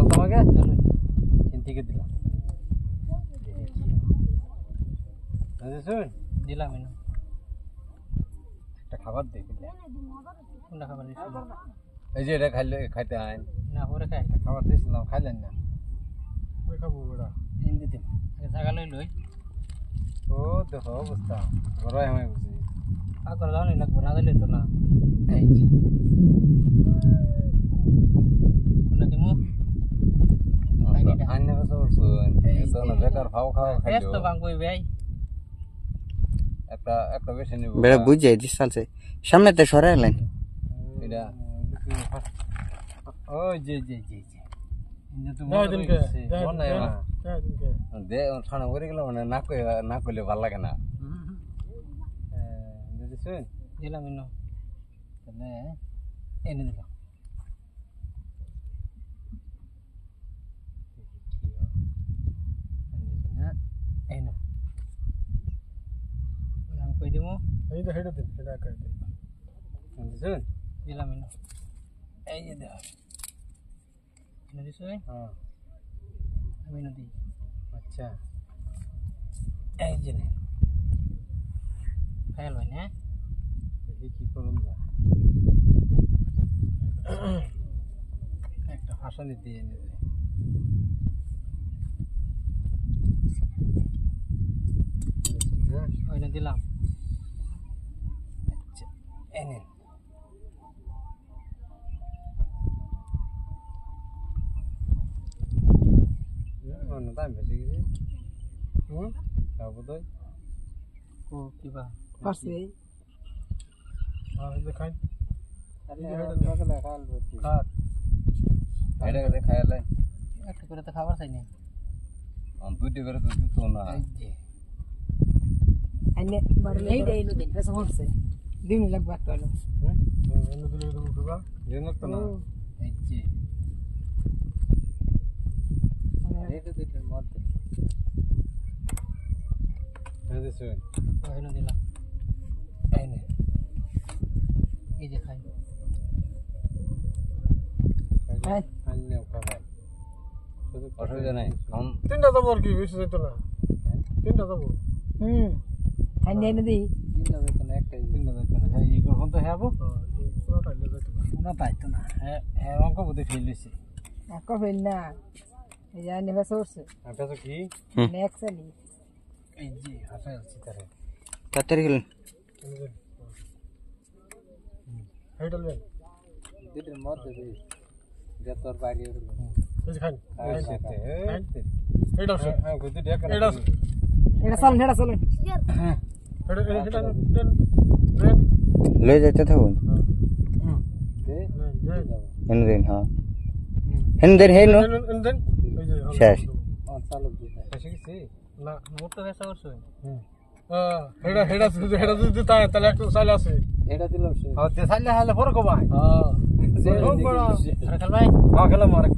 তোমাকে থেকে দিলাম শুন দিলাম একটা খাবার দিই কোনটা খাবার এই যে এটা খাইলে খাইতে আইন না পরে খাই খাবার দিয়েছিলাম খাইলেন না ওই খাবো ওরা হিন্দি দিন জায়গা লই লই ও দেখো অবস্থা ঘরে আমি বুঝি আগর দাও না লাগবো না দিলে তো না এই কোনটা দিমু আইনে বসে উঠছুন এতো না বেকার খাও খাও খাইও তো বাঙ্গুই ভাই একটা বেশি নিব বেড়া বুঝ যাই দিস সালছে সামনে তে সরে এলেন এটা ও জি জি জি জি ইন্দু তুমি মন নাই না দে খানা করে গেল মানে না কইলে ভালো লাগে না যদি শুন দিলাম ইনো তাহলে এনে দিলাম এনো নাম কই দিমু এই তো হেডা দিন হেডা কই দিন শুন দিলাম ইনো এই যে দাও নদী শুই হ্যাঁ আমি নদী আচ্ছা এই যে নে খাইল হয় না দেখি কি করুন যা একটা হাসানি দিয়ে এনে দে ওইনা দিলাম আচ্ছা এনে না দাম বেশি গেছে খাবো তো ও কিবা পারছে এই খাই আরে লাগলে খাল বতি খাট আইডা করে খাইলে একটা করে তো খাবার চাই না দুটি করে তো দিত না আইনে বাড়লে এই দেইলো দিন ফেস হচ্ছে দিন লাগবে একটা হলো এনে দিলে তো উঠবা জানো তো না এই যে এটা দিতে মধ্যে এই যে শুন ওইনা দিলাম আইনে এই যে খাই খাই আইনে খাবার শুধু অসুবিধা নাই কম তিনটা যাব আর কি বেশি যেত না তিনটা যাব আইনে এনে দি তিনটা যেত না একটাই তিনটা যেত না হ্যাঁ এই কোন তো হ্যাঁ পুরো টাইলে যেত না তাইতো না হ্যাঁ হ্যাঁ অঙ্ক বুঝে ফেল দিছি এক ফেল না এই যে আইনে ফেস হচ্ছে এটা তো কি নেক্সলি এই যে হাসা আছে তারে তাড়াতাড়ি গেলেন হেডল বে দিদের মধ্যে দে যতর বাইরে হলো এই খান হেডল সে হ্যাঁ গুদি দেখ না এটা চল হ্যাঁ এটা লই যাইতে থাকুন দে হেন দিন হ্যাঁ হেন দিন হেন শেষ চালু দিছে শেষ কি না মোটর ভেসা করছ হেডা যদি তাহলে একটু চাইলে আছে হেডা দিলাম সে হ্যাঁ তে চাইলে হলে পরে কো ভাই হ্যাঁ খেল ভাই হ্যাঁ খেলাম আরেক